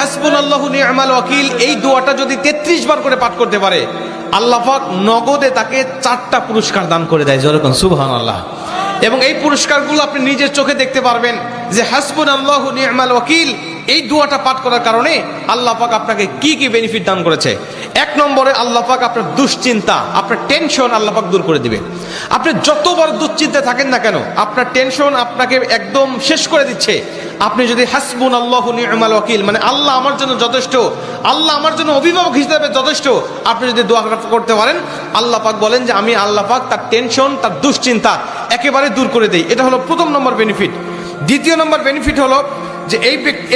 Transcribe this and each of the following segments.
হাসবুনাল্লাহু নি'মাল ওয়াকিল এই দোয়াটা যদি 33 বার করে পাঠ করতে পারে, আল্লাহ পাক নগদে তাকে 4টা পুরস্কার দান করে দেয়। যেরকম সুবহানাল্লাহ। এবং এই পুরস্কারগুলো আপনি নিজের চোখে দেখতে পারবেন যে হাসবুনাল্লাহু নি'মাল ওয়াকিল এই দোয়াটা পাঠ করার কারণে আল্লাহ পাক আপনাকে কি কি বেনিফিট দান করেছে। 1 নম্বরে আল্লাহ পাক আপনার দুশ্চিন্তা, আপনার টেনশন আল্লাহ পাক দূর করে দিবে। আপনি যতবার দুশ্চিন্তায় থাকেন না কেন, আপনার টেনশন আপনাকে একদম শেষ করে দিচ্ছে। আপনি যদি হাসবুনাল্লাহু নি'মাল ওয়াকিল মানে আল্লাহ আমার জন্য যথেষ্ট, আল্লাহ আমার জন্য অভিভাবক হিসেবে যথেষ্ট, আপনি যদি দোয়া করতে পারেন, আল্লাহ পাক বলেন যে আমি আল্লাহ পাক তার টেনশন, তার দুশ্চিন্তা একেবারে দূর করে দেই। এটা হলো প্রথম নম্বর বেনিফিট। দ্বিতীয় নম্বর বেনিফিট হলো যে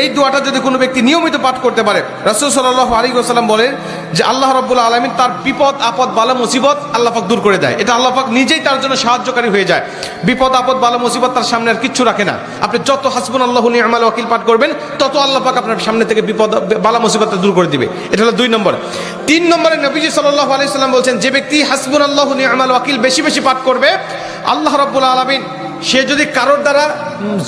এই দোয়াটা যদি কোনো ব্যক্তি নিয়মিত পাঠ করতে পারে, রাসূল সাল্লাল্লাহু আলাইহি ওয়াসাল্লাম বলেন যে আল্লাহ রাব্বুল আলামিন তার বিপদ আপদ বালা মুসিবত আল্লাহ পাক দূর করে দেয়। এটা আল্লাহ পাক নিজেই তার জন্য সাহায্যকারী হয়ে যায়। বিপদ আপদ বালা মুসিবত তার সামনে আর কিচ্ছু রাখে না। আপনি যত হাসবুনাল্লাহু নি'মাল ওয়াকিল পাঠ করবেন, তত আল্লাহ পাক আপনার সামনে থেকে বিপদ বালা মুসিবতটা দূর করে দিবে। এটা হলো 2 নম্বর। 3 নম্বরে নবীজি সাল্লাল্লাহু আলাইহি ওয়াসাল্লাম বলছেন, যে ব্যক্তি হাসবুনাল্লাহু নি'মাল ওয়াকিল বেশি বেশি পাঠ করবে, আল্লাহ রাব্বুল আলামিন সে যদি কারোর দ্বারা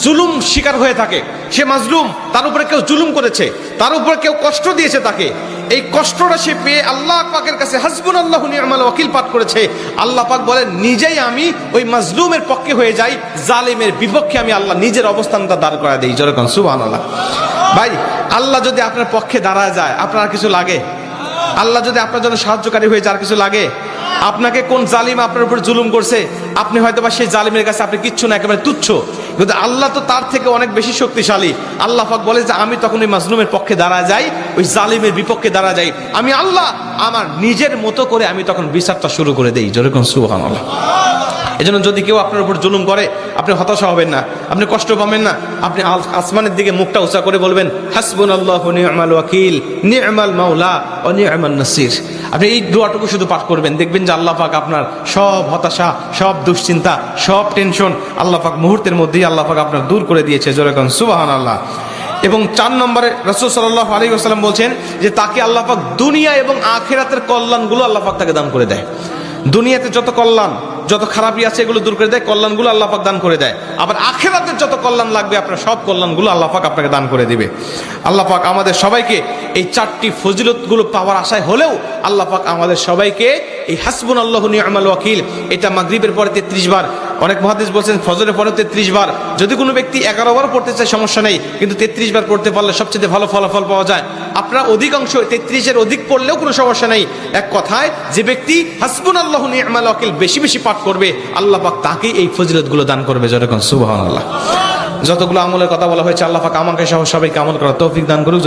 জুলুম শিকার হয়ে থাকে, সে মাজলুম, তার উপরে কেউ জুলুম করেছে, তার উপরে কেউ কষ্ট দিয়েছে, তাকে এই কষ্টটা সে পেয়ে আল্লাহ পাকের কাছে হাসবুনাল্লাহু নি'মাল ওয়াকিল পাঠ করেছে, আল্লাহ পাক বলেন নিজেই আমি ওই মাজলুমের পক্ষে হয়ে যাই, জালেমের বিপক্ষে আমি আল্লাহ নিজের অবস্থানটা দাঁড় করা দেই। যেরকম সুবহানাল্লাহ। ভাই, আল্লাহ যদি আপনার পক্ষে দাঁড়ায় যায়, আপনার কিছু লাগে? আল্লাহ যদি আপনার জন্য সাহায্যকারী হয়ে যায়, আর কিছু লাগে? আপনাকে কোন জালিম আপনার উপর জুলুম করছে, আপনি হয়তো বা সেই জালিমের কাছে আপনি কিচ্ছু না, একেবারে তুচ্ছ, কিন্তু আল্লাহ তো তার থেকে অনেক বেশি শক্তিশালী। আল্লাহ পাক বলে যে আমি তখন ওই মাজলুমের পক্ষে দাঁড়া যাই, ওই জালিমের বিপক্ষে দাঁড়া যাই, আমি আল্লাহ আমার নিজের মতো করে আমি তখন বিচারটা শুরু করে দেই। যেরকম সুবহানাল্লাহ। এজন্য যদি কেউ আপনার উপর জুলুম করে, আপনি হতাশা হবেন না, আপনি কষ্ট পাবেন না, আপনি আসমানের দিকে মুখটা উঁচা করে বলবেন হাসবুনাল্লাহু নি'মাল ওয়াকিল নি'মাল মাওলা ওয়া নি'মান নাসির। আপনি এই দোয়াটুকু শুধু পাঠ করবেন, দেখবেন যে আল্লাহ পাক আপনার সব হতাশা, সব দুশ্চিন্তা, সব টেনশন আল্লাহ পাক মুহূর্তের মধ্যেই আল্লাহ পাক আপনার দূর করে দিয়েছে। যেরকম সুবহানাল্লাহ। এবং 4 নম্বরে রাসূল সাল্লাল্লাহু আলাইহি ওয়াসাল্লাম বলছেন যে তাকে আল্লাহ পাক দুনিয়া এবং আখিরাতের কল্যাণগুলো আল্লাহ পাক তাকে দান করে দেয়। দুনিয়াতে যত কল্যাণ, যত খারাপই আছে এগুলো দূর করে দেয়, কল্যাণগুলো আল্লাহ পাক দান করে দেয়। আবার আখিরাতের যত কল্যাণ লাগবে, আপনার সব কল্যাণগুলো আল্লাহ পাক আপনাকে দান করে দিবে। আল্লাহ পাক আমাদের সবাইকে এই 4টি ফজিলতগুলো পাওয়ার আশায় হলেও আল্লাহ পাক আমাদের সবাইকে এই হাসবুনাল্লাহু নি'মাল ওয়াকিল এটা মাগরিবের পরে 33 বার, অনেক মুহাদ্দিস বলছেন ফজরের পরে 33 বার, যদি কোনো ব্যক্তি 11 বার পড়তে চায় সমস্যা নেই, কিন্তু 33 বার পড়তে পারলে সবচেয়ে ভালো ফলাফল পাওয়া যায়। আপনারা অধিকাংশ 33-এর অধিক পড়লেও কোনো সমস্যা নেই। এক কথায় যে ব্যক্তি হাসবুনাল্লাহু নি'মাল ওয়াকিল বেশি বেশি পাঠ করবে, আল্লাহ পাক তাকে এই ফজিলতগুলো দান করবে। যেরকম সুবহানাল্লাহ। যতগুলো আমলের কথা বলা হয়েছে, আল্লাহ পাক আমাকে সহ সবাইকে আমল করার তৌফিক দান করুক।